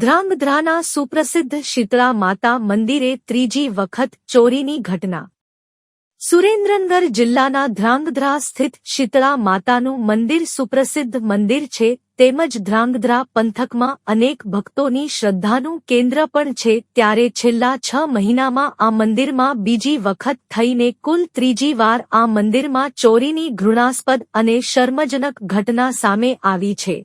ધ્રાંગધ્રાના સુપ્રસિદ્ધ શીતળા માતા મંદિરે ત્રીજી વખત ચોરીની ઘટના. સુરેન્દ્રનગર જિલ્લાના ધ્રાંગધ્રા સ્થિત શીતળા માતાનું મંદિર સુપ્રસિદ્ધ મંદિર છે તેમજ ધ્રાંગધ્રા પંથકમાં અનેક ભક્તોની શ્રદ્ધાનું કેન્દ્ર પણ છે. ત્યારે છેલ્લા 6 મહિનામાં આ મંદિરમાં બીજી વખત થઈને કુલ ત્રીજી વાર આ મંદિરમાં ચોરીની ઘૃણાસ્પદ અને શર્મજનક ઘટના સામે આવી છે.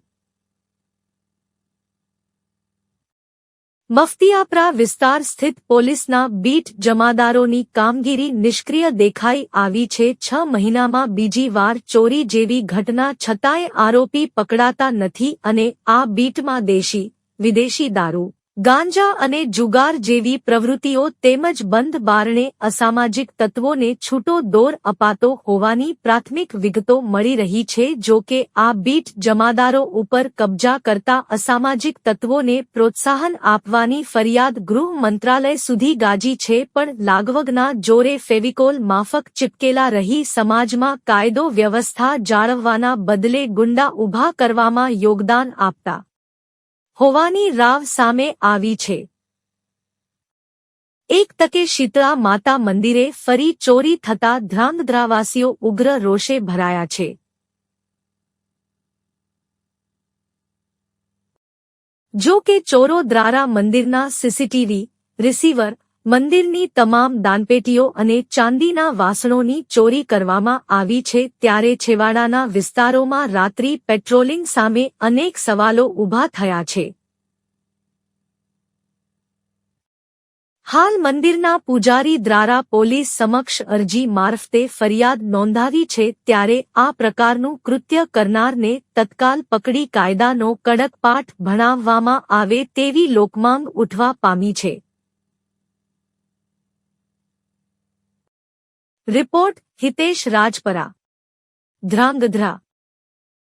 મફતિયાપરા વિસ્તાર સ્થિત પોલીસના બીટ જમાદારોની કામગીરી નિષ્ક્રિય દેખાઈ આવી છે. 6 મહિનામાં બીજી વાર ચોરી જેવી ઘટના છતાંય આરોપી પકડાતા નથી અને આ બીટમાં દેશી, વિદેશી દારૂ, ગાંજા અને જુગાર જેવી પ્રવૃત્તિઓ તેમજ બંધ બારણે અસામાજિક તત્વોને છૂટો દોર અપાતો હોવાની પ્રાથમિક વિગતો મળી રહી છે. જો કે આ બીટ જમાદારો ઉપર કબજા કરતા અસામાજિક તત્વોને પ્રોત્સાહન આપવાની ફરિયાદ ગૃહ મંત્રાલય સુધી ગાજી છે, પણ લાગવગના જોરે ફેવિકોલ માફક ચિપકેલા રહી સમાજમાં કાયદો વ્યવસ્થા જાળવવાના બદલે ગુંડા ઊભા કરવામાં યોગદાન આપતા હોવાની રાવ સામે આવી છે. એક તકે શીતળા માતા મંદિરે ફરી ચોરી થતા ધ્રાંગધ્રાવાસીઓ ઉગ્ર રોષે ભરાયા છે. જો કે ચોરો દ્વારા મંદિરના સીસીટીવી, રિસીવર, મંદિરની તમામ દાનપેટીઓ અને ચાંદીના વાસણોની ચોરી કરવામાં આવી છે. ત્યારે છેવાડાના વિસ્તારોમાં રાત્રિ પેટ્રોલિંગ સામે અનેક સવાલો ઊભા થયા છે. હાલ મંદિરના પૂજારી દ્વારા પોલીસ સમક્ષ અરજી મારફતે ફરિયાદ નોંધાવી છે. ત્યારે આ પ્રકારનું કૃત્ય કરનારને તત્કાલ પકડી કાયદાનો કડક પાઠ ભણાવવામાં આવે તેવી લોકમાંગ ઉઠવા પામી છે. રિપોર્ટ હિતેશ રાજપરા, ધ્રાંગધ્રા.